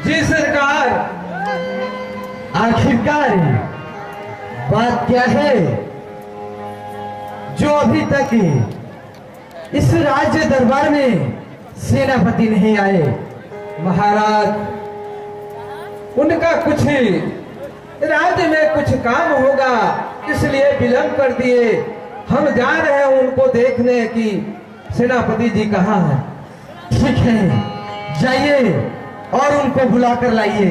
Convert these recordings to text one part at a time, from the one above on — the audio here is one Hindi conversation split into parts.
जी सरकार। आखिरकार बात क्या है जो अभी तक इस राज्य दरबार में सेनापति नहीं आए? महाराज, उनका कुछ राज्य में कुछ काम होगा इसलिए विलंब कर दिए। हम जा रहे हैं उनको देखने की सेनापति जी कहाँ हैं। ठीक है, जाइए और उनको बुला कर लाइए।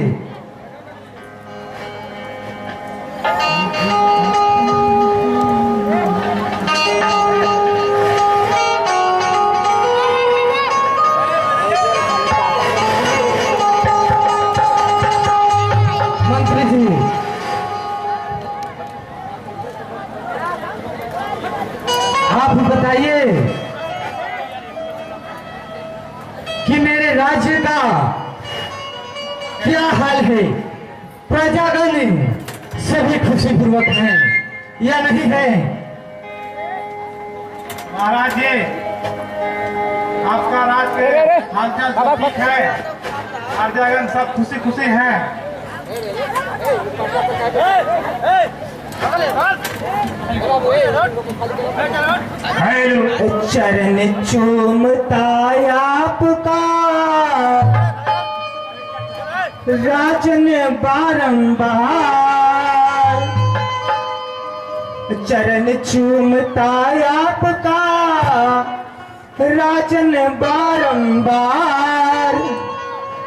मंत्री जी, आप बताइए कि मेरे राज्य का क्या हाल है? प्रजागण सभी खुशीपूर्वक हैं या नहीं है? महाराज जी, आपका राज्य हालचाल सब ठीक है। प्रजागण सब खुशी खुशी हैं। चरण चूमता आपका राजन बारंबार, चरण चूमता आपका राजन बारंबार।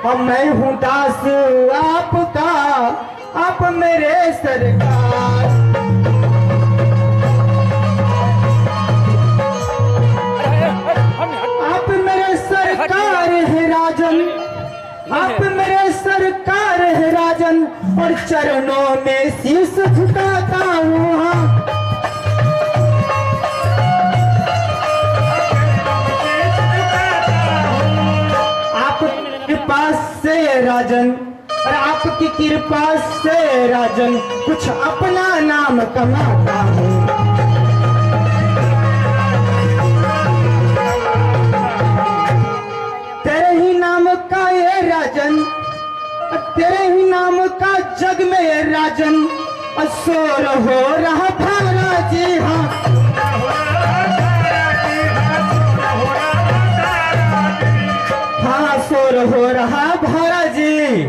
और मैं हूँ दास आपका, आप मेरे सरकार। आप मेरे सरकार है राजन, आप मेरे सरकार है राजन, और चरणों में शीश झुकाता हूँ। आपके पास से राजन, और आपकी कृपा से राजन, कुछ अपना नाम कमाता हूँ। तेरे ही नाम का ये राजन, तेरे ही नाम का जग में ये राजन, शोर हो रहा भारा जी। हाँ, हाँ शोर हो रहा भारा जी।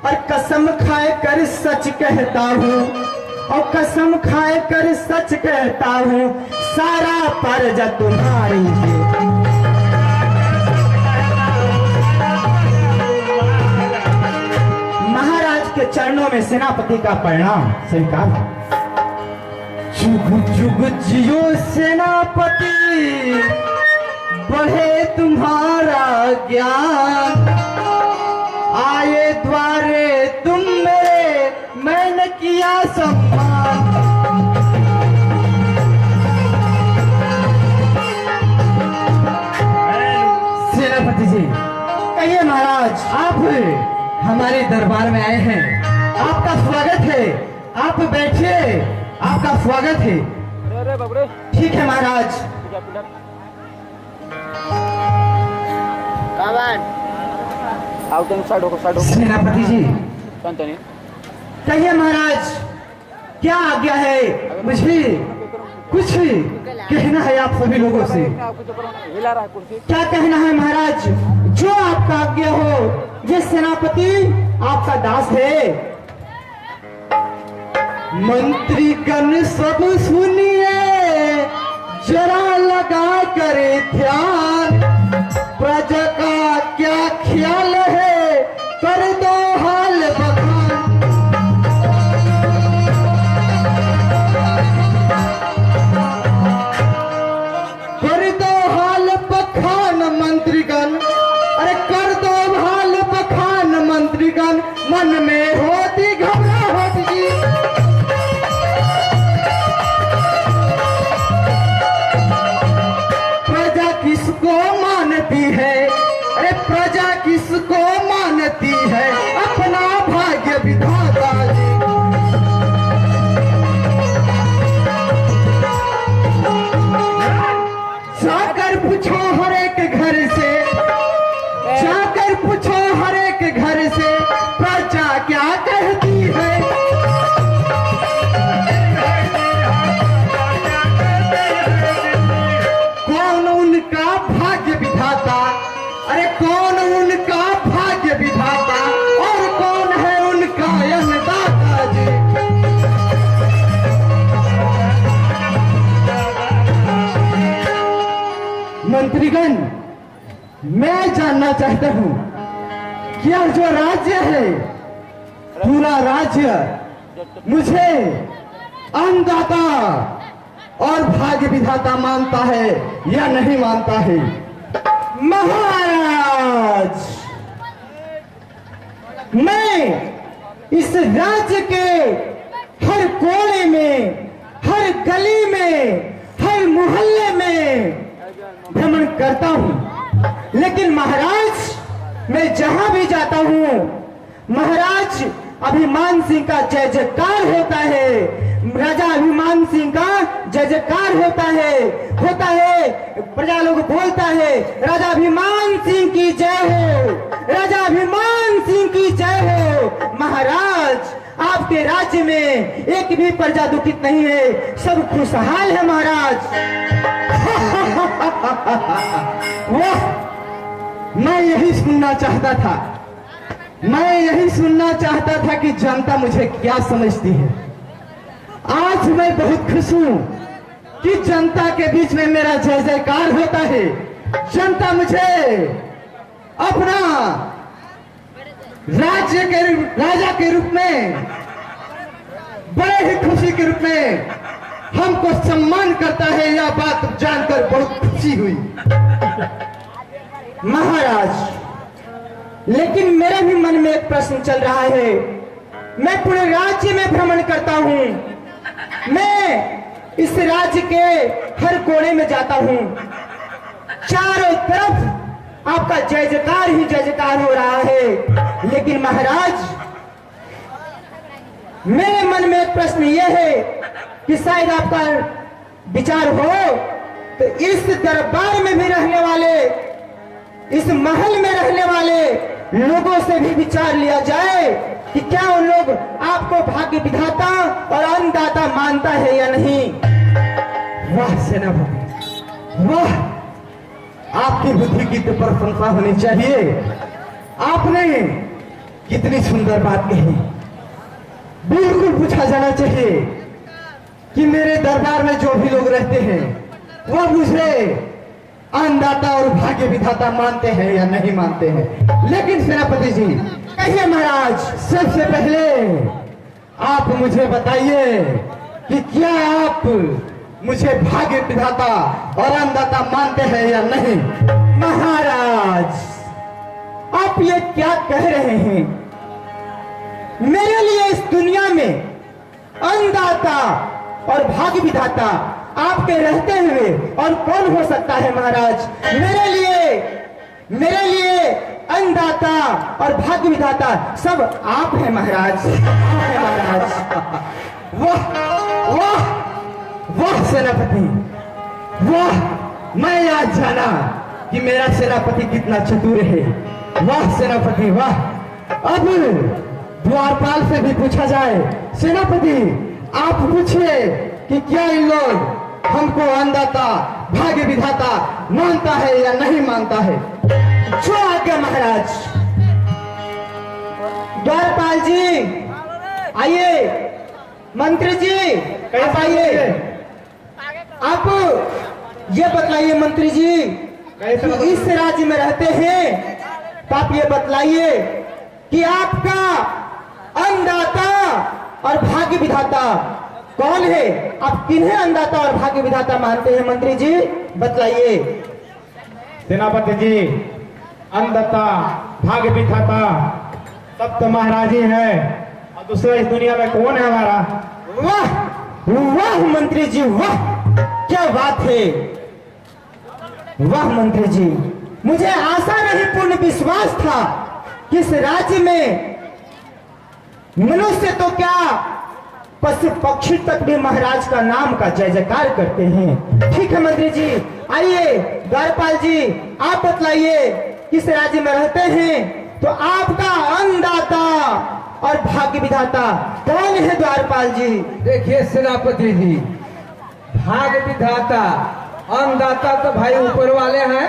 और कसम खाए कर सच कहता हूँ, और कसम खाए कर सच कहता हूँ, सारा प्रजा तुम्हारी है। महाराज के चरणों में सेनापति का प्रणाम स्वीकार। जुग जुग जियो सेनापति, बढ़े तुम्हारा ज्ञान। आए द्वारे तुम मेरे, मैंने किया सम्मान। सेनापति जी, कहिए महाराज, आप हमारे दरबार में आए हैं, आपका स्वागत है। आप बैठिए, आपका स्वागत है। ठीक है महाराज। सेनापति जी, कहिए महाराज, क्या आज्ञा है? मुझे कुछ कहना है आप सभी लोगों से। क्या कहना है महाराज? जो आपका आज्ञा हो। ये सेनापति आपका दास है। मंत्रीगण सब सुनिए, जरा लगा करे ध्यान। प्रजा का क्या ख्याल है, कर दो हाल बखान। कर दो हाल बखान मंत्रीगण, अरे कर दो हाल बखान मंत्रीगण। मन में होती घबराहट जी, प्रजा किसको मानती है? अरे प्रजा किसको मानती है? अपना भाग्य विधाता जी। जाकर पूछो हर एक घर से, जाकर पूछो हर एक घर से, मंत्रीगण, मैं जानना चाहता हूं कि यह जो राज्य है, पूरा राज्य मुझे अन्नदाता और भाग्य विधाता मानता है या नहीं मानता है? महाराज, मैं इस राज्य के हर कोने में, हर गली में, हर मोहल्ले में भ्रमण करता हूं, लेकिन महाराज मैं जहां भी जाता हूं, महाराज अभिमान सिंह का जय जयकार होता है, राजा अभिमान सिंह का जय जयकार होता है, प्रजा लोग बोलता है राजा अभिमान सिंह की जय हो, राजा अभिमान सिंह की जय हो। महाराज आपके राज्य में एक भी प्रजा दुखित नहीं है, सब खुशहाल है महाराज। वाह, मैं यही सुनना चाहता था, मैं यही सुनना चाहता था कि जनता मुझे क्या समझती है। आज मैं बहुत खुश हूं कि जनता के बीच में मेरा जय जयकार होता है। जनता मुझे अपना राज्य के राजा के रूप में, बड़े ही खुशी के रूप में हमको सम्मान करता है। यह बात जानकर बहुत खुशी हुई महाराज। लेकिन मेरे भी मन में एक प्रश्न चल रहा है। मैं पूरे राज्य में भ्रमण करता हूं, मैं इस राज्य के हर कोने में जाता हूं, चारों तरफ आपका जय जयकार ही जय जयकार हो रहा है। लेकिन महाराज मेरे मन में एक प्रश्न यह है कि शायद आपका विचार हो तो इस दरबार में भी रहने वाले, इस महल में रहने वाले लोगों से भी विचार लिया जाए कि क्या उन लोग आपको भाग्य विधाता और अन्नदाता मानता है या नहीं। वाह सेनापति, वाह, आपकी बुद्धि की तो प्रशंसा होनी चाहिए। आपने कितनी सुंदर बात कही। बिल्कुल पूछा जाना चाहिए कि मेरे दरबार में जो भी लोग रहते हैं वो मुझे अन्नदाता और भाग्य विधाता मानते हैं या नहीं मानते हैं। लेकिन सेनापति जी कहिए महाराज, सबसे पहले आप मुझे बताइए कि क्या आप मुझे भाग्य विधाता और अन्नदाता मानते हैं या नहीं। महाराज आप ये क्या कह रहे हैं? मेरे लिए इस दुनिया में अन्नदाता और भाग्य विधाता आपके रहते हुए और कौन हो सकता है महाराज। मेरे लिए अन्नदाता और भाग्य विधाता सब आप हैं महाराज, आप हैं महाराज। वाह वाह वाह सेनापति, वाह, मैं आज जाना कि मेरा सेनापति कितना चतुर है। वाह सेनापति वाह। अब द्वारपाल से भी पूछा जाए, सेनापति आप पूछिए कि क्या इन लोग हमको अन्नदाता भाग्य विधाता मानता है या नहीं मानता है। जो आज्ञा महाराज। द्वारपाल जी आइए, मंत्री जी आप आइए। आप ये बतलाइए मंत्री जी, कि इस राज्य में रहते हैं तो आप ये बतलाइए कि आपका अन्नदाता और भाग्य विधाता कौन है। आप किन्हें अन्नदाता और भाग्य विधाता मानते हैं मंत्री जी, बतलाइए। सेनापति जी, अन्नदाता भाग्य विधाता सब तो महाराज ही है, और दूसरा इस दुनिया में कौन है हमारा। वाह वाह मंत्री जी, वाह क्या बात है। वाह मंत्री जी, मुझे आशा नहीं पूर्ण विश्वास था कि इस राज्य में मनुष्य तो क्या पशु पक्षी तक भी महाराज का नाम का जय जयकार करते हैं। ठीक है मंत्री जी, आइए द्वारपाल जी आप बतलाइए, किस राज्य में रहते हैं तो आपका अन्नदाता और भाग्य विधाता कौन है द्वारपाल जी। देखिए सेनापति जी, भाग्य विधाता अन्नदाता तो भाई ऊपर वाले हैं।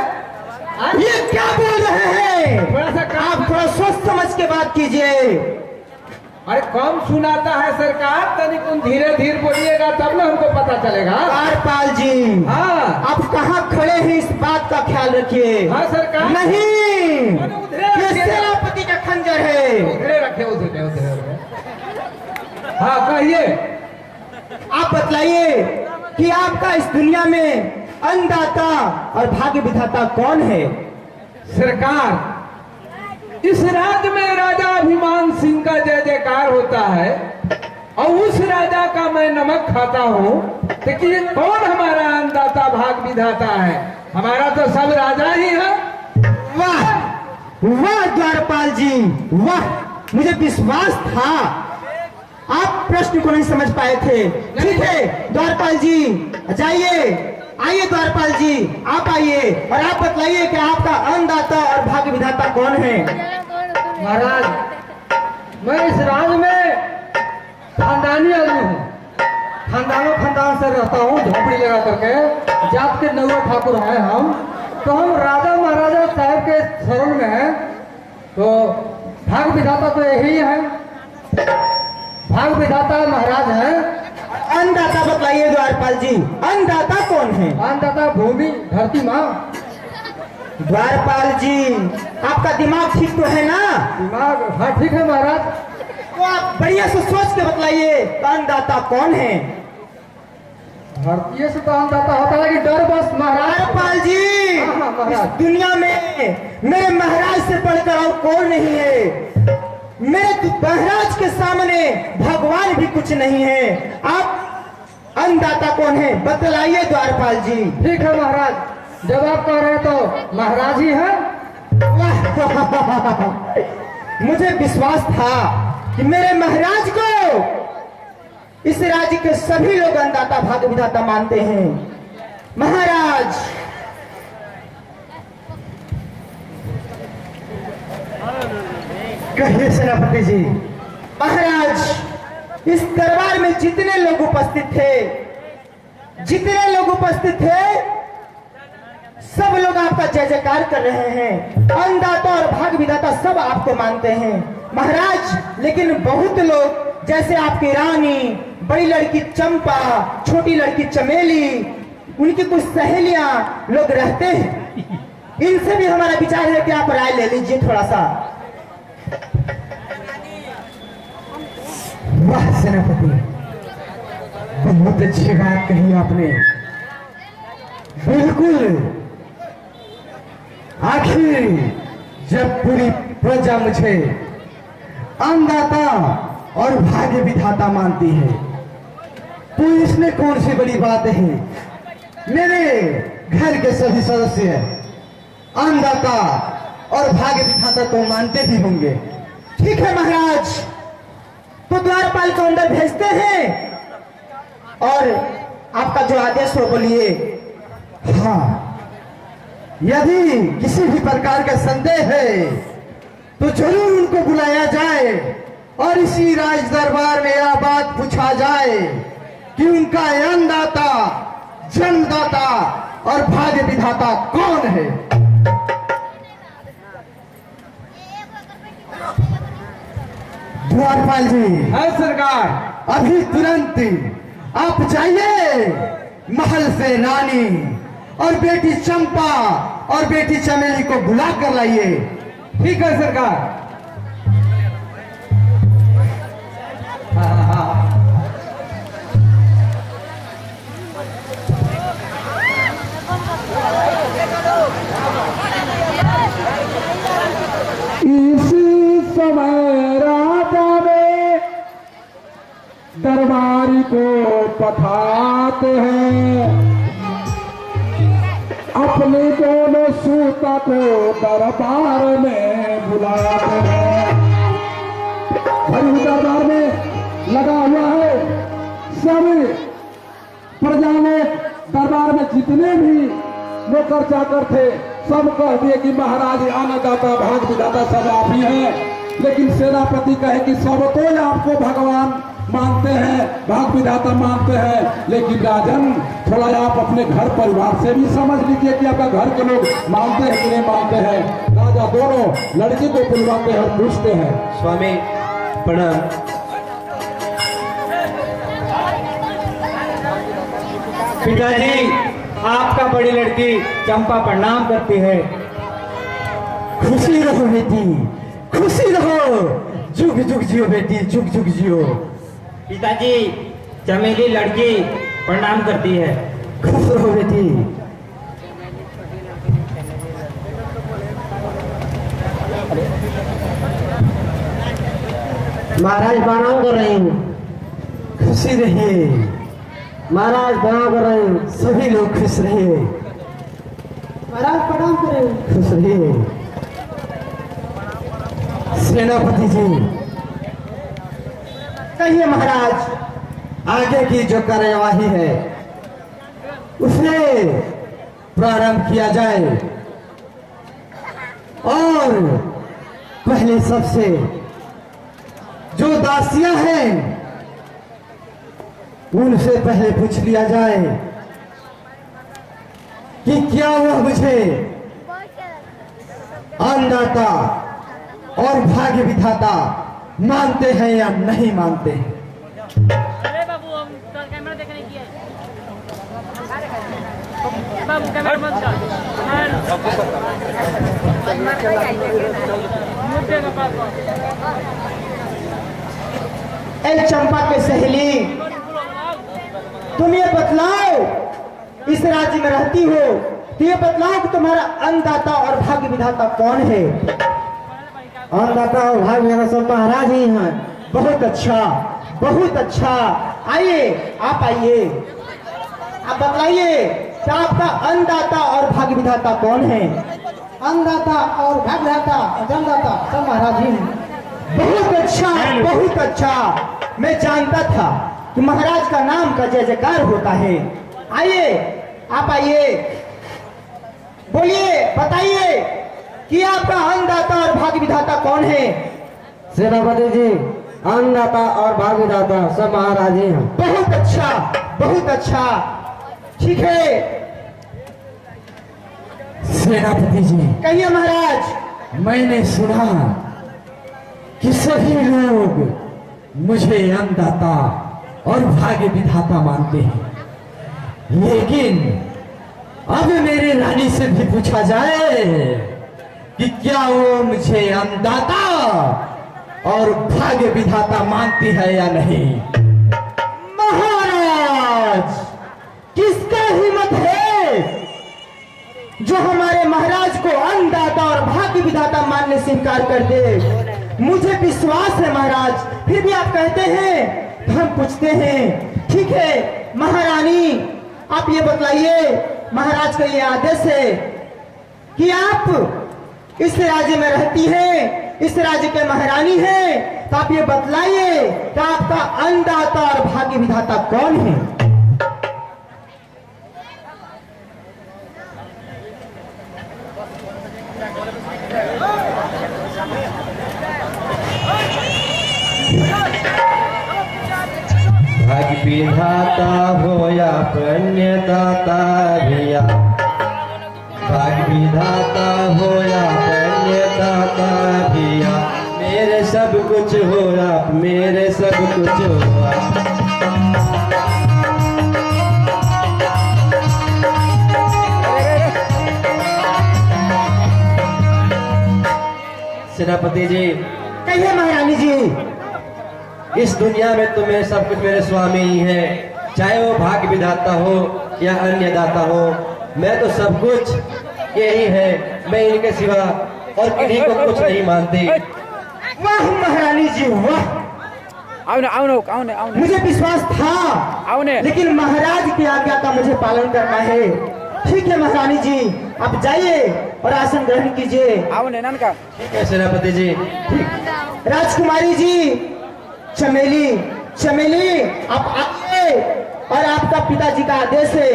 ये क्या बोल रहे हैं? थोड़ा सा आप थोड़ा सोच समझ के बात कीजिए। अरे कम सुनाता है सरकार, तनिक धीरे धीरे बोलिएगा तब ना हमको पता चलेगा। द्वारपाल जी, हाँ आप कहाँ खड़े हैं इस बात का ख्याल रखिए। हाँ सरकार। नहीं, अरे उधरे ये रखिए। सेनापति का खंजर है। उधरे रखे, उधरे उधरे। हाँ कहिए। आप बतलाइए कि आपका इस दुनिया में अन्नदाता और भाग्य विधाता कौन है? सरकार, इस राज्य में राजा अभिमान सिंह का जय जयकार होता है और उस राजा का मैं नमक खाता हूँ, लेकिन कौन हमारा अन्नदाता भाग विधाता है? हमारा तो सब राजा ही है। वाह वाह द्वारपाल जी, वाह, मुझे विश्वास था आप प्रश्न को नहीं समझ पाए थे। ठीक है द्वारपाल जी, जाइए, आइए द्वारपाल जी, आप आइए और आप बतलाइए कि आपका अन्नदाता और भाग्य विधाता कौन है? महाराज, मैं इस राज्य में खानदानी आदमी हूँ, खानदान से रहता हूँ, झोपड़ी लगा करके। जात के नौवा ठाकुर हैं हम, तो हम राजा महाराजा साहब के शरण में हैं। तो भाग विधाता तो यही है, भाग विधाता महाराज है। अन्नदाता बतलाइए द्वारपाल जी, अन्नदाता कौन है? अन्नदाता भूमि धरती माँ। द्वारपाल जी, आपका दिमाग ठीक तो है ना? दिमाग हाँ ठीक है महाराज। तो आप बढ़िया से सोच के बतलाइए, अन्नदाता कौन है? भारतीय से तो अन्नदाता होता है कि डर बस महाराज। द्वारपाल जी, हाँ, हाँ, महाराज। इस दुनिया में मेरे महाराज से बढ़कर और कौन नहीं है। मेरे महाराज के सामने भगवान भी कुछ नहीं है। आप अन्नदाता कौन है बतलाइए द्वारपाल जी। ठीक है महाराज, जब आप कह रहे हैं तो महाराज ही है। मुझे विश्वास था कि मेरे महाराज को इस राज्य के सभी लोग अन्नदाता भाग्य विधाता मानते हैं। महाराज, कहिए सेनापति जी। महाराज, इस दरबार में जितने लोग उपस्थित थे सब लोग आपका जय जयकार कर रहे हैं। अन्नदाता और भाग्य विधाता सब आपको मानते हैं महाराज। लेकिन बहुत लोग, जैसे आपकी रानी, बड़ी लड़की चंपा, छोटी लड़की चमेली, उनकी कुछ सहेलियां लोग रहते हैं। इनसे भी हमारा विचार है कि आप राय ले लीजिए थोड़ा सा। वाह सेनापति, बहुत अच्छी बात कही आपने। बिल्कुल, आखिर जब पूरी प्रजा मुझे अन्नदाता और भाग्य विधाता मानती है तो इसमें कौन सी बड़ी बात है। मेरे घर के सभी सदस्य अन्नदाता और भाग्य विधाता तो मानते भी होंगे। ठीक है महाराज, तो द्वारपाल को अंदर भेजते हैं और आपका जो आदेश हो बोलिए। हाँ, यदि किसी भी प्रकार का संदेह है तो जरूर उनको बुलाया जाए और इसी राज दरबार में यह बात पूछा जाए कि उनका अन्नदाता, जन्मदाता और भाग्य विधाता कौन है। द्वारपाल जी, है सरकार। अभी तुरंत आप जाइए, महल से रानी और बेटी चंपा और बेटी चमेली को बुला कर लाइए। ठीक है सरकार। इसी समय राजा में दरबारी को पठाते हैं, अपने दोनों सूता को दरबार में बुलाते हैं। दरबार में लगा हुआ है, सभी प्रजा में, दरबार में जितने भी नौकर चाकर थे सब कह दिए कि महाराज अन्नदाता भाग विधाता सब आप ही हैं। लेकिन सेनापति कहे कि सब तो आपको भगवान मानते हैं, भाग विधाता मानते हैं, लेकिन राजन थोड़ा आप अपने घर परिवार से भी समझ लीजिए कि आपका घर के लोग मानते हैं कि नहीं मानते हैं। राजा दोनों लड़की को बुलवाते हैं और पूछते हैं, स्वामी प्रणाम। पिताजी, आपका बड़ी लड़की चंपा प्रणाम करती है। खुशी रहो बेटी, खुशी रहो, जुग जुग जियो बेटी, जुग जुग जियो। पिताजी, चमेली लड़की प्रणाम करती है। खुश रहो बेटी। महाराज प्रणाम कर रही हूँ। खुशी रहिए महाराज प्रणाम कर रही हूँ। सभी लोग, खुश रहिए, महाराज प्रणाम कर रही हूँ। खुश रहिए। सेनापति जी, कहिए महाराज, आगे की जो कार्यवाही है उसे प्रारंभ किया जाए और पहले सबसे जो दासियां हैं उनसे पहले पूछ लिया जाए कि क्या वह मुझे अन्नदाता और भाग्य विधाता मानते हैं या नहीं मानते हैं। अरे बाबू, हम तो कैमरा देखने की है। बाबू कैमरा बंद कर। मुद्दे का पापा। ए चंपा के सहेली, तुम ये बतलाओ, इस राज्य में रहती हो तो ये बतलाओ कि तुम्हारा अन्नदाता और भाग्य विधाता कौन है। अन्नदाता और भाग्य विधाता सब महाराज ही हैं। बहुत अच्छा, बहुत अच्छा। आइए, आप आइए, आप बतलाइए कि आपका अन्नदाता और भाग्य विधाता कौन है। अन्नदाता और भाग्य विधाता और जन्मदाता सब महाराज ही हैं। बहुत अच्छा, बहुत अच्छा। मैं जानता था कि महाराज का नाम का जय जयकार होता है। आइए, आप आइए, बोलिए, बताइए कि आपका अन्नदाता और भाग्य विधाता कौन है। सेनापति जी, अन्नदाता और भाग्य विधाता सब महाराज ही हैं। बहुत अच्छा, बहुत अच्छा, ठीक है। सेनापति जी, कहिए महाराज। मैंने सुना कि सभी लोग मुझे अन्नदाता और भाग्य विधाता मानते हैं, लेकिन अब मेरी रानी से भी पूछा जाए कि क्या वो मुझे अन्नदाता और भाग्य विधाता मानती है या नहीं। महाराज, किसका हिम्मत है जो हमारे महाराज को अन्नदाता और भाग्य विधाता मानने से इनकार कर दे। मुझे विश्वास है महाराज, फिर भी आप कहते हैं तो हम पूछते हैं। ठीक है महारानी, आप ये बतलाइए, महाराज का ये आदेश है कि आप इस राज्य में रहती हैं, इस राज्य के महारानी हैं, तो आप ये बतलाइए कि आपका अन्नदाता और भाग्य विधाता कौन है। भाग्य विधाता हो या पुण्यदाता भैया, भाग्य विधाता हो या पुण्यदाता भैया, मेरे सब कुछ हो आप, मेरे सब कुछ हो आप। सेनापति जी, कहिए महारानी जी। इस दुनिया में तो मेरे सब कुछ मेरे स्वामी ही है, चाहे वो भाग्य विधाता हो या अन्य दाता हो, मैं तो सब कुछ यही है। मैं इनके सिवा और किसी को कुछ नहीं मानती। वाह महारानी जी, वाह। आओ आओ मुझे विश्वास था, लेकिन महाराज की आज्ञा का मुझे पालन करना है। ठीक है महारानी जी, आप जाइए और आसन ग्रहण कीजिए। ठीक है सेनापति जी। राजकुमारी जी, चमेली, चमेली, आप आइए और आपका पिताजी का आदेश है,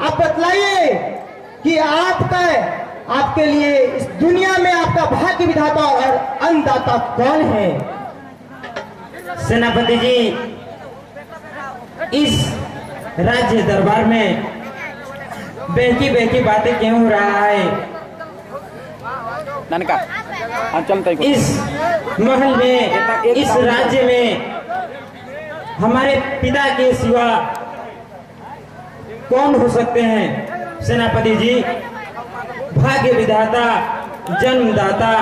आप बतलाइए कि आपके लिए इस दुनिया में आपका भाग्य विधाता और अन्नदाता कौन है। सेनापति जी, इस राज्य दरबार में बेकी बेकी बातें क्यों हो रहा है। ननका चलता इस महल में, इस राज्य में हमारे पिता के सिवा कौन हो सकते हैं सेनापति जी? भाग्य विधाता, जन्मदाता,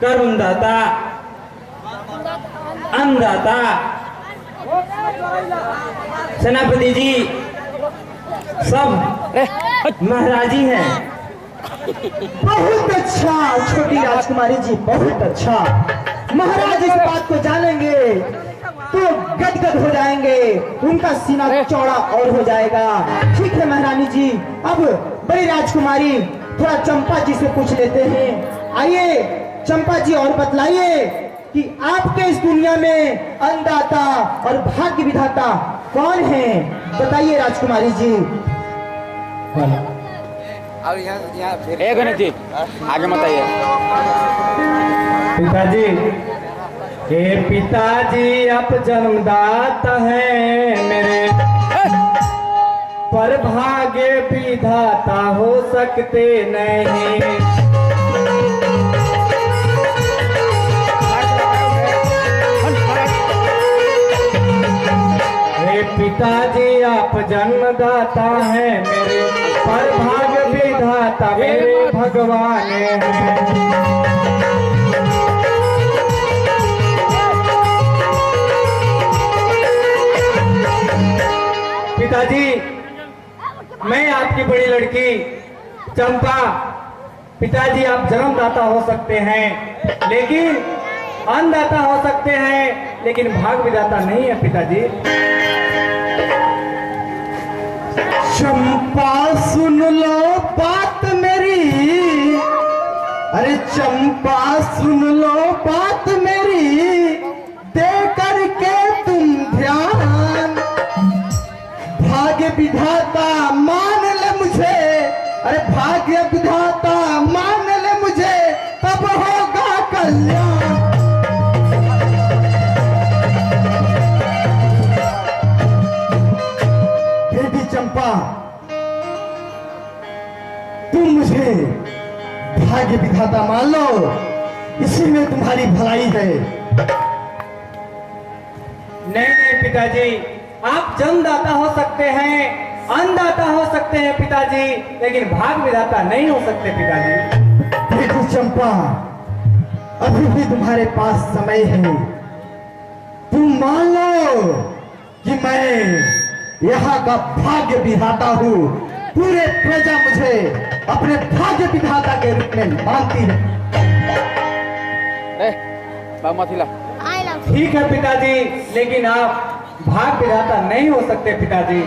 कर्मदाता, अन्नदाता सेनापति जी सब महाराज ही हैं। बहुत अच्छा छोटी राजकुमारी जी, बहुत अच्छा। महाराज इस बात को जानेंगे तो गदगद हो जाएंगे, उनका सीना चौड़ा और हो जाएगा। ठीक है महारानी जी, अब बड़ी राजकुमारी थोड़ा चंपा जी से पूछ लेते हैं। आइए चंपा जी, और बतलाइए कि आपके इस दुनिया में अन्नदाता और भाग्य विधाता कौन है? बताइए राजकुमारी जी। एक गणेश जी आगे मत आइए। पिताजी, हे पिताजी आप जन्मदाता हैं मेरे, पर भाग्य विधाता हो सकते नहीं। हे पिताजी आप जन्मदाता हैं मेरे, पर भाग्य विधाता मेरे भगवान हैं। पिताजी, मैं आपकी बड़ी लड़की चंपा, पिताजी आप जन्मदाता हो सकते हैं लेकिन अन्नदाता हो सकते हैं, लेकिन भाग्य विधाता नहीं है पिताजी। चंपा सुन लो बात मेरी, अरे चंपा सुन लो बात मेरी, दे करके तुम ध्यान। भाग्य विधाता मान ले मुझे, अरे भाग्य विधाता मान ले मुझे, तब होगा कल्याण। बेटी चंपा, तुम मुझे भाग्य विधाता मान लो, इसी में तुम्हारी भलाई है। नहीं पिताजी, आप जन्मदाता हो सकते हैं, अन्नदाता हो सकते हैं पिताजी, लेकिन भाग्य विधाता नहीं हो सकते पिताजी। बेटी चंपा, अभी भी तुम्हारे पास समय है। तुम मान लो कि मैं यहाँ का भाग्य विधाता हूँ। पूरे प्रजा मुझे अपने भाग्य विधाता के रूप में मानती है। ठीक है पिताजी, लेकिन आप भाग्य विधाता नहीं हो सकते पिताजी।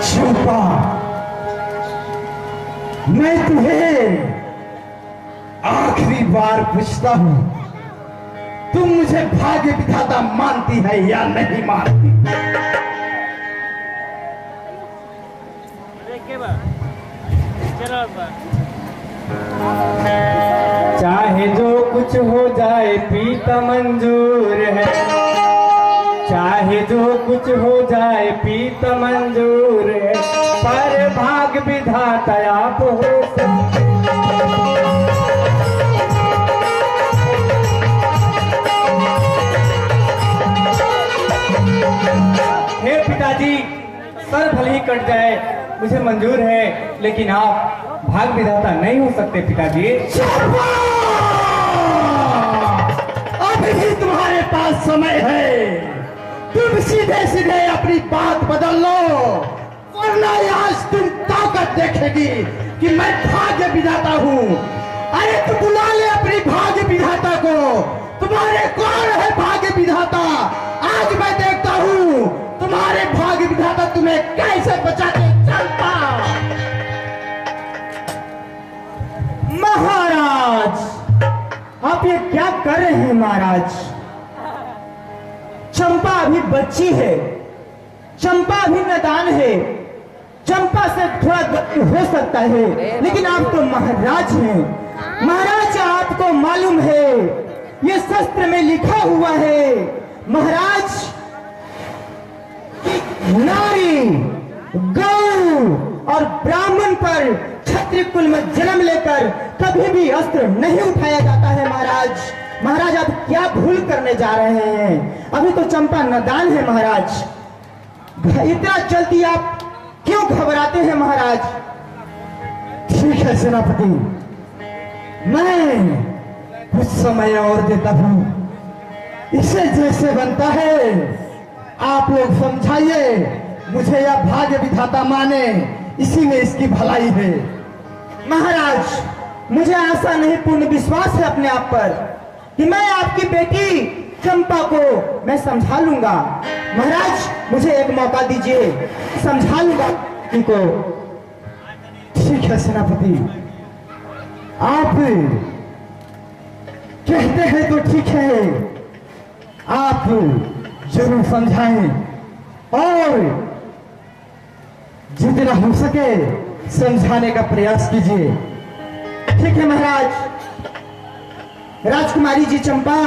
चंपा, मैं तुम्हें आखिरी बार पूछता हूं, तुम मुझे भाग्य विधाता मानती है या नहीं मानती? चाहे जो कुछ हो जाए पीता मंजूर है, चाहे जो कुछ हो जाए पीता मंजूर है, पर भाग्य विधाता आप हो सकते। हे पिताजी, सर भले ही कट जाए मुझे मंजूर है, लेकिन आप भाग्य विधाता नहीं हो सकते पिताजी। अभी भी तुम्हारे पास समय है। तुम सीधे सीधे अपनी बात बदल लो, वरना आज तुम ताकत देखेगी कि मैं भाग्य विधाता हूँ। अरे तू बुला ले अपनी भाग्य विधाता को। तुम्हारे कौन है भाग्य विधाता? आज मैं देखता हूँ तुम्हारे भाग्य विधाता तुम्हें कैसे बचाते। चलता महाराज, आप ये क्या कर रहे हैं महाराज? चंपा अभी बच्ची है, चंपा अभी नादान है, चंपा से थोड़ा गलती हो सकता है, लेकिन आप तो महाराज हैं। महाराज, आपको मालूम है ये शस्त्र में लिखा हुआ है, महाराज, नारी, गौ और ब्राह्मण पर क्षत्रिय कुल में जन्म लेकर कभी भी अस्त्र नहीं उठाया जाता है महाराज। महाराज आप क्या भूल करने जा रहे हैं? अभी तो चंपा नादान है महाराज। इतना जल्दी आप क्यों घबराते हैं महाराज? ठीक है सेनापति, मैं कुछ समय और देता हूं। इसे जैसे बनता है आप लोग समझाइए मुझे, या भाग्य विधाता माने, इसी में इसकी भलाई है। महाराज मुझे आशा नहीं पूर्ण विश्वास है अपने आप पर कि मैं आपकी बेटी चंपा को मैं समझा लूंगा। महाराज मुझे एक मौका दीजिए, समझा लूंगा इनको। ठीक है सेनापति, आप कहते हैं तो ठीक है, आप जरूर समझाएं और जितना हो सके समझाने का प्रयास कीजिए। ठीक है महाराज। राजकुमारी जी चंपा,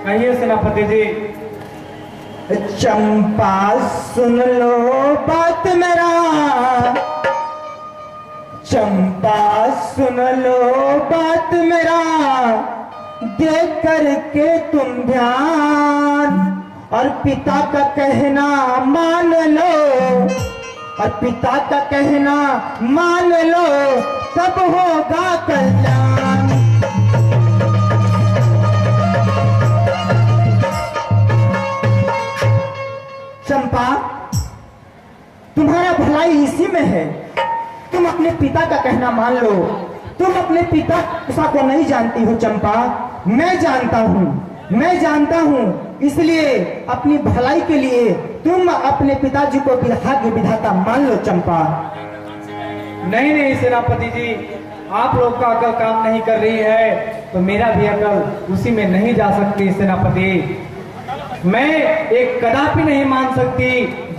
कहिए सेनापति जी। चंपा सुन लो बात मेरा, चंपा सुन लो बात मेरा, देख करके तुम ध्यान, और पिता का कहना मान लो, और पिता का कहना मान लो, तब होगा कल्याण। चंपा तुम्हारा भलाई इसी में है, तुम अपने पिता का कहना मान लो। तुम अपने पिता को नहीं जानती हो चंपा, मैं जानता हूँ, मैं जानता हूँ। इसलिए अपनी भलाई के लिए तुम अपने पिताजी को भाग्य विधाता मान लो चंपा। नहीं नहीं सेनापति जी, आप लोग का अकल काम नहीं कर रही है तो मेरा भी अकल उसी में नहीं जा सकती सेनापति। मैं एक कदापि नहीं मान सकती,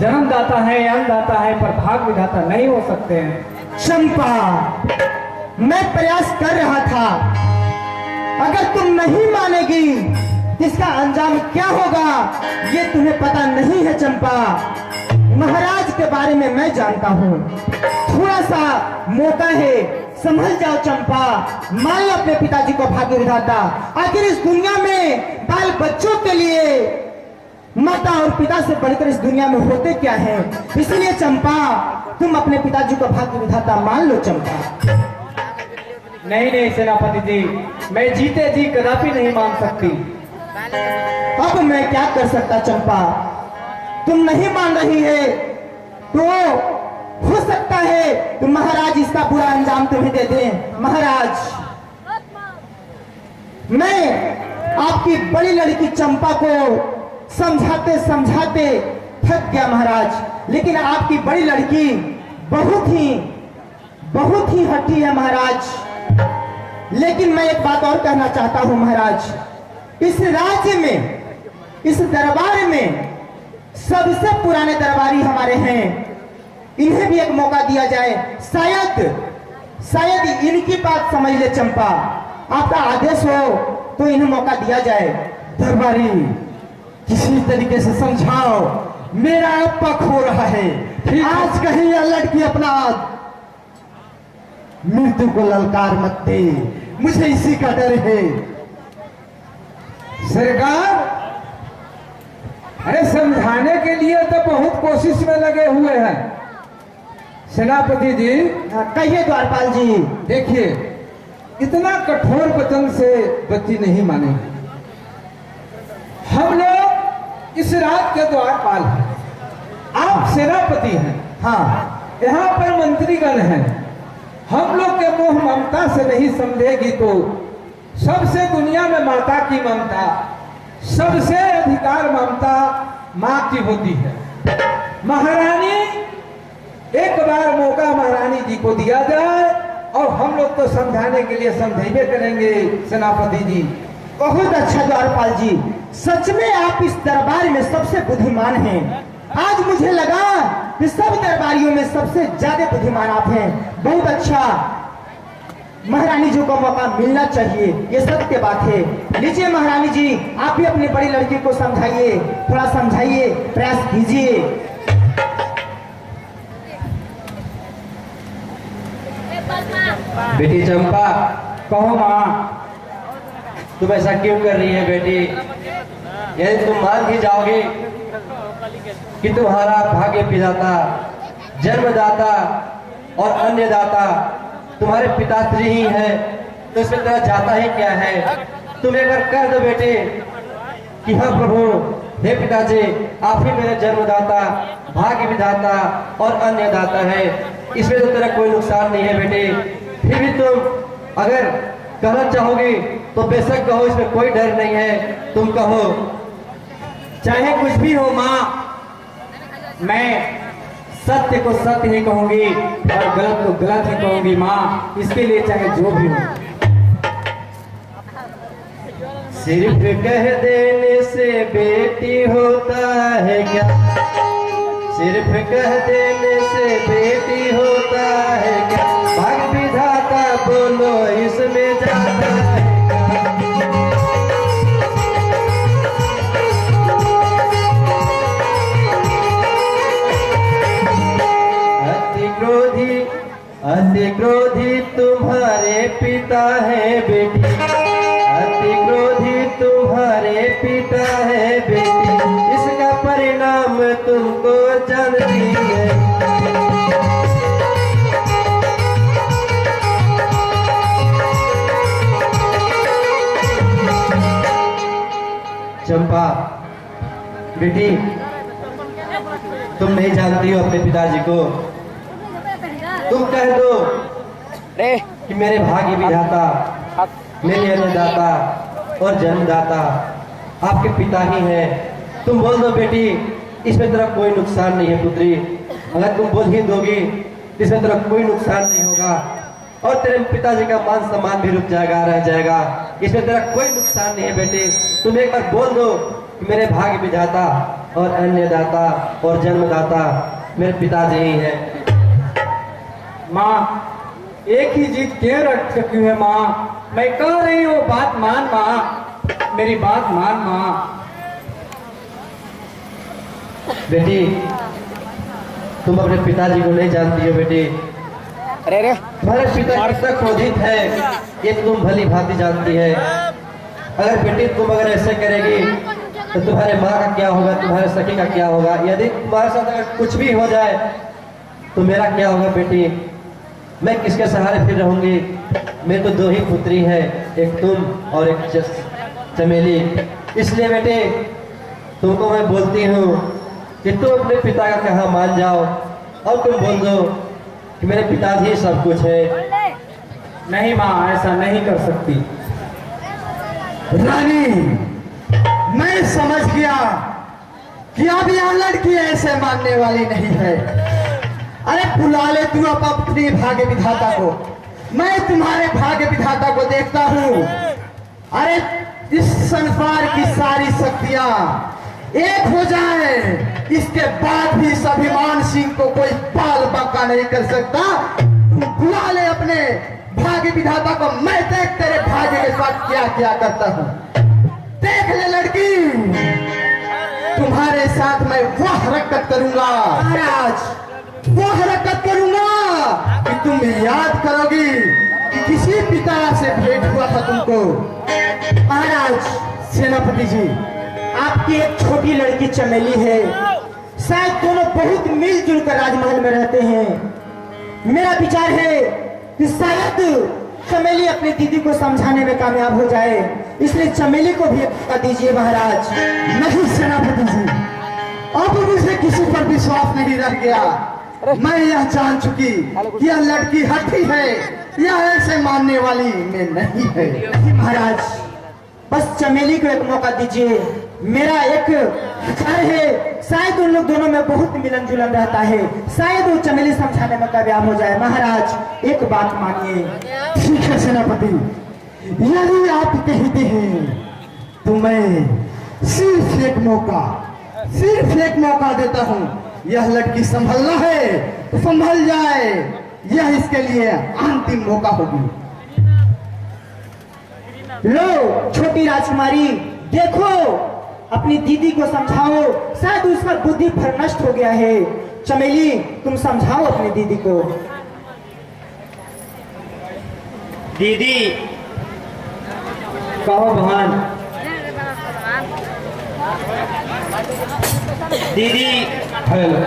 जन्मदाता है अन्नदाता है पर भाग विधाता नहीं हो सकते हैं। चंपा मैं प्रयास कर रहा था, अगर तुम नहीं मानेगी इसका अंजाम क्या होगा ये तुम्हें पता नहीं है चंपा। महाराज के बारे में मैं जानता हूँ, थोड़ा सा मौका है, समझ जाओ चंपा, मान लो अपने पिताजी को भाग्य विधाता। आखिर इस दुनिया में बाल बच्चों के लिए माता और पिता से बढ़कर इस दुनिया में होते क्या है, इसलिए चंपा तुम अपने पिताजी को भाग्य विधाता मान लो चंपा। नहीं नहीं सेनापति जी, मैं जीते जी कदापि नहीं मान सकती। अब मैं क्या कर सकता चंपा, तुम नहीं मान रही है तो हो सकता है तो महाराज इसका बुरा अंजाम तुम्हें दे दें। महाराज मैं आपकी बड़ी लड़की चंपा को समझाते समझाते थक गया महाराज, लेकिन आपकी बड़ी लड़की बहुत ही हठी है महाराज। लेकिन मैं एक बात और कहना चाहता हूं महाराज, इस राज्य में, इस दरबार में सबसे पुराने दरबारी हमारे हैं, इन्हें भी एक मौका दिया जाए, शायद इनकी बात समझ ले चंपा। आपका आदेश हो तो इन्हें मौका दिया जाए। दरबारी किसी तरीके से समझाओ, मेरा पक हो रहा है। आज कहीं यह लड़की अपना मृत्यु को ललकार मत दे, मुझे इसी का डर है। सरकार, अरे समझाने के लिए तो बहुत कोशिश में लगे हुए हैं। सेनापति जी कहिए द्वारपाल जी। देखिए, इतना कठोर वचन से बच्ची नहीं मानेगी। हम लोग इस राज के द्वारपाल हैं, आप सेनापति हैं, हाँ यहाँ पर मंत्रीगण हैं। हम लोग के मोह ममता से नहीं समझेगी तो सबसे दुनिया में माता की ममता, सबसे अधिकार ममता माँ की होती है। महारानी, एक बार मौका महारानी जी को दिया जाए और हम लोग तो समझाने के लिए समझाइए करेंगे सेनापति जी। बहुत अच्छा द्वारपाल जी, सच में आप इस दरबार में सबसे बुद्धिमान हैं। आज मुझे लगा कि सब दरबारियों में सबसे ज्यादा बुद्धिमान आप हैं। बहुत अच्छा, महारानी जी को मौका मिलना चाहिए, ये सत्य बात है। लीजिए महारानी जी, आप भी अपनी बड़ी लड़की को समझाइए, थोड़ा समझाइए, प्रयास कीजिए। बेटी चंपा, कहो माँ। तुम ऐसा क्यों कर रही है बेटी? यदि तुम मान ही जाओगे कि तुम्हारा भाग्य विधाता, जन्मदाता और अन्नदाता तुम्हारे पिताश्री ही है, तो इसमें तेरा जाता ही क्या है? तुम एक बार कह दो बेटे कि हाँ प्रभु, हे पिताजी, आप ही मेरे जन्मदाता, भाग्य विधाता और अन्नदाता है। इसमें तो तेरा कोई नुकसान नहीं है बेटे। फिर भी तुम अगर कहना चाहोगे तो बेशक कहो, इसमें कोई डर नहीं है, तुम कहो। चाहे कुछ भी हो माँ, मैं सत्य को सत्य ही कहूंगी और गलत को गलत ही कहूंगी माँ, इसके लिए चाहे जो भी हो। सिर्फ कह देने से बेटी होता है क्या? सिर्फ कह देने से बेटी होता है क्या? भाग्य विधाता बोलो इसमें जाता है अति क्रोधी तुम्हारे पिता है बेटी, अति क्रोधी तुम्हारे पिता है बेटी, इसका परिणाम तुमको जानती है। चंपा बेटी, तुम नहीं जानती हो अपने पिताजी को। तुम कह दो कि मेरे भाग्य विधाता, मेरे अन्नदाता और जन्मदाता आपके पिता ही हैं। तुम बोल दो बेटी, इसमें तेरा कोई नुकसान नहीं है पुत्री। अगर तुम बोल ही दोगी इसमें तेरा कोई नुकसान नहीं होगा और तेरे पिताजी का मान सम्मान भी रुक जाएगा, रह जाएगा। इसमें तेरा कोई नुकसान नहीं है बेटी। तुम एक बार बोल दो कि मेरे भाग्य विधाता और अन्नदाता और जन्मदाता मेरे पिताजी ही हैं। माँ, एक ही जीत क्यों रख चुकी है माँ? मैं कह रही हूँ बात मान माँ, मेरी बात मान माँ। बेटी, तुम अपने पिताजी को नहीं जानती हो बेटी। अरे तुम्हारे पिता कितना क्रोधित है ये तुम भली भांति जानती है। अगर बेटी तुम अगर ऐसे करेगी तो तुम्हारे माँ का क्या होगा, तुम्हारे सखी का क्या होगा? यदि तुम्हारे साथ अगर कुछ भी हो जाए तो मेरा क्या होगा बेटी? मैं किसके सहारे फिर रहूंगी? मेरी तो दो ही पुत्री है, एक तुम और एक चमेली। इसलिए बेटे तुमको मैं बोलती हूँ कि तुम अपने पिता का कहा मान जाओ और तुम बोल दो कि मेरे पिताजी सब कुछ है। नहीं माँ, ऐसा नहीं कर सकती। रानी, मैं समझ गया कि अब यह लड़की ऐसे मानने वाली नहीं है। अरे बुला ले तू अपनी भाग्य विधाता को, मैं तुम्हारे भाग्य विधाता को देखता हूँ। अरे इस संसार की सारी शक्तियां एक हो जाए, इसके बाद भी इस अभिमान सिंह को कोई बाल बाका नहीं कर सकता। बुला ले अपने भाग्य विधाता को, मैं देख तेरे भाग्य के साथ क्या क्या करता हूँ। देख ले लड़की, तुम्हारे साथ मैं वह हरकत करूंगा महाराज, वो हरकत करूंगा कि तुम याद करोगी कि किसी पिता से भेंट हुआ था तुमको। महाराज, सेनापति जी, आपकी एक छोटी लड़की चमेली है, शायद दोनों बहुत मिलजुल कर राजमहल में रहते हैं। मेरा विचार है कि शायद चमेली अपनी दीदी को समझाने में कामयाब हो जाए, इसलिए चमेली को भी कर दीजिए महाराज। नहीं सेनापति जी, अब मुझे किसी पर विश्वास नहीं रह गया। मैं यह जान चुकी कि यह लड़की हठी है, यह ऐसे मानने वाली में नहीं है। महाराज, बस चमेली को एक मौका दीजिए। मेरा एक विचार है, शायद उन लोग दोनों में बहुत मिलन जुलन रहता है, शायद वो चमेली समझाने में कामयाब हो जाए। महाराज, एक बात मानिए। ठीक है सेनापति, यदि आप कहते हैं तो मैं सिर्फ एक मौका देता हूँ। यह लड़की संभलना है तो संभल जाए, यह इसके लिए अंतिम मौका होगी। लो छोटी राजकुमारी, देखो अपनी दीदी को समझाओ, शायद उसका बुद्धि भ्रष्ट हो गया है। चमेली, तुम समझाओ अपनी दीदी को। दीदी कहो बहन। दीदी हेलो।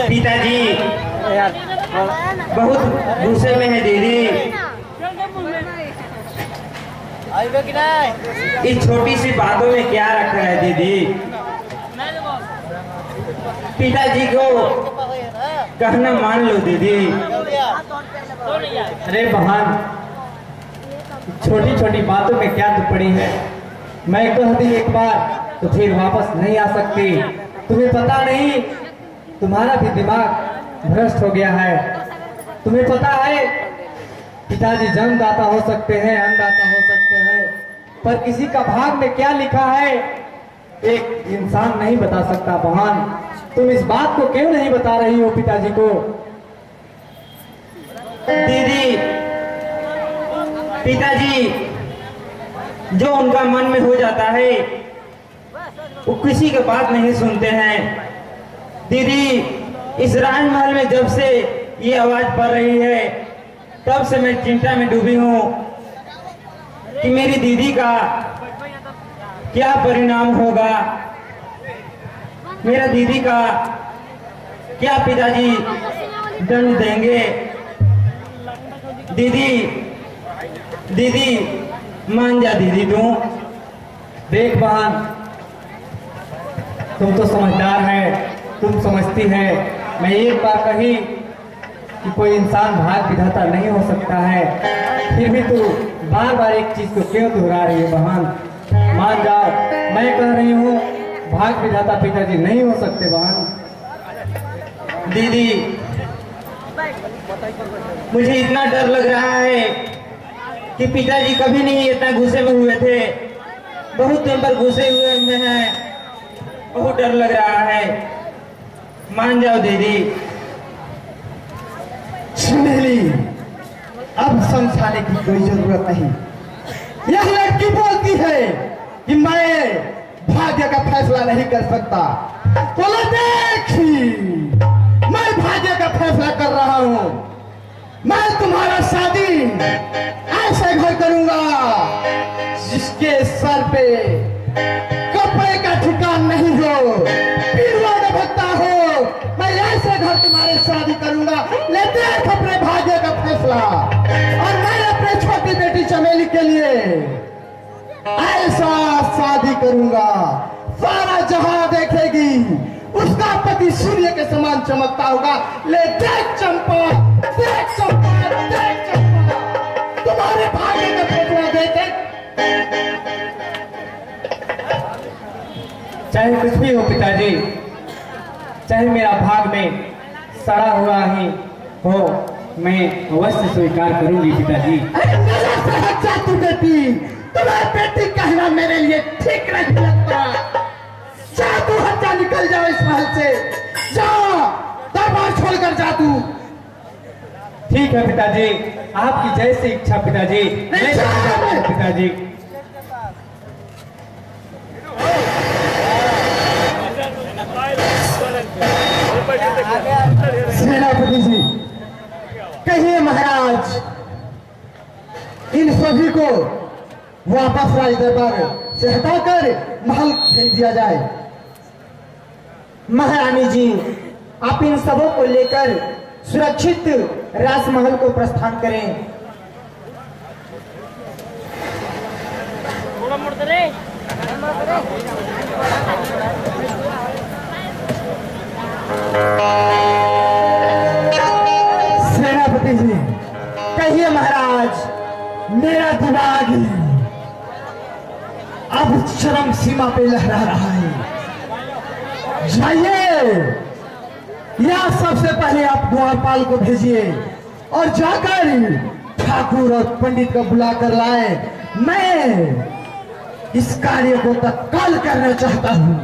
पिताजी बहुत गुस्से में है दीदी। इस छोटी सी बातों में क्या रखा है दीदी? पिताजी को कहना मान लो दीदी। अरे बहन, छोटी छोटी बातों में क्या तो पड़ी है। मैं कह दी एक बार तो फिर वापस नहीं आ सकती। तुम्हें पता नहीं, तुम्हारा भी दिमाग भ्रष्ट हो गया है। तुम्हें पता है पिताजी जन्मदाता हो सकते हैं, अन्नदाता हो सकते हैं, पर किसी का भाग में क्या लिखा है एक इंसान नहीं बता सकता। बहन, तुम इस बात को क्यों नहीं बता रही हो पिताजी को? दीदी पिताजी जो उनका मन में हो जाता है वो किसी की बात नहीं सुनते हैं। दीदी इस राजमहल में जब से ये आवाज पड़ रही है तब से मैं चिंता में डूबी हूँ कि मेरी दीदी का क्या परिणाम होगा, मेरा दीदी का क्या पिताजी दंड देंगे। दीदी दीदी मान जा दीदी तू। देख बहन, तुम तो समझदार है, तुम समझती है। मैं एक बार कही कि कोई इंसान भाग विधाता नहीं हो सकता है, फिर भी तू बार बार एक चीज को क्यों दोहरा रही है बहन? मान जाओ, मैं कह रही हूँ भाग विधाता पिताजी नहीं हो सकते बहन। दीदी मुझे इतना डर लग रहा है कि पिताजी कभी नहीं इतना गुस्से में हुए थे, बहुत दिन पर गुस्से हुए में हैं, बहुत डर लग रहा है। मान जाओ दीदी। सुनेली, अब समझाने की कोई जरूरत नहीं। यह लड़की बोलती है कि मैं भाग्य का फैसला नहीं कर सकता। बोले देखी, मैं भाग्य का फैसला कर रहा हूं। मैं तुम्हारा शादी ऐसे घर करूंगा जिसके सर पे कपड़े का ठिकान नहीं हो, पीड़ुआ न भगता हो। मैं ऐसे घर तुम्हारे शादी करूंगा। ले देख अपने भाग्य का फैसला। और मैं अपने छोटी बेटी चमेली के लिए ऐसा शादी करूंगा सारा जहां देखेगी, उसका पति सूर्य के समान चमकता होगा। ले देख चंपा, देख चंपा, देख चंपा, तुम्हारे भाग्य का फैसला देखे। चाहे कुछ भी हो पिताजी, चाहे मेरा भाग में सड़ा हुआ ही हो, मैं अवश्य स्वीकार करूंगी पिताजी। तू बेटी, तुम्हारी बेटी कहना मेरे लिए ठीक नहीं लगता। जा तू, हत्या निकल जाओ इस महल से, जाओ दरबार छोड़कर जा तू। ठीक है पिताजी, आपकी जैसी इच्छा पिताजी। मैं जाता हूं पिताजी। सेनापति जी, कहिए महाराज, इन सभी को वापस राज दरबार से हटाकर महल भेज दिया जाए। महारानी जी, आप इन सबों को लेकर सुरक्षित राजमहल को प्रस्थान करें। सेनापति जी, कहिए महाराज। मेरा दिमाग अब चरम सीमा पे लहरा रहा है। जाइए, या सबसे पहले आप द्वारपाल को भेजिए और जाकर ठाकुर और पंडित को बुला कर लाए। मैं इस कार्य को तत्काल करना चाहता हूँ।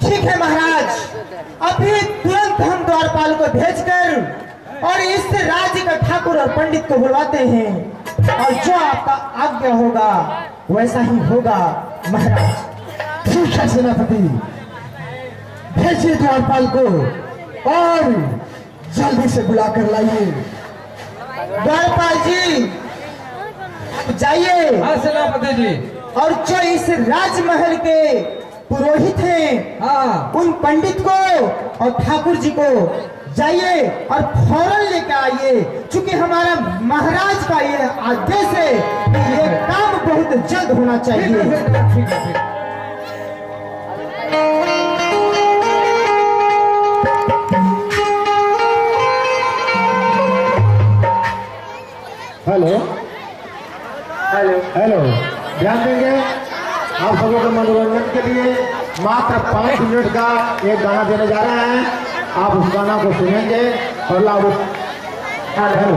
ठीक है महाराज, अभी तुरंत हम द्वारपाल को भेजकर और इस राज्य का ठाकुर और पंडित को बुलवाते हैं, और जो आपका आज्ञा होगा वैसा ही होगा महाराज। ठीक है सेनापति, भेजिए द्वारपाल को और जल्दी से बुला कर लाइए। द्वारपाल जी जाइए हाँ सेनापति जी। और जो इस राजमहल के पुरोहित हैं हाँ उन पंडित को और ठाकुर जी को जाइए और फौरन लेकर आइए, क्योंकि हमारा महाराज का ये आदेश है कि ये काम बहुत जल्द होना ठीक चाहिए। है ठीक है ठीक है। हेलो हेलो हेलो, ध्यान देंगे आप सबों के मनोरंजन के लिए मात्र 5 मिनट का एक गाना देने जा रहे हैं। आप उस गाना को सुनेंगे और लाभ। हेलो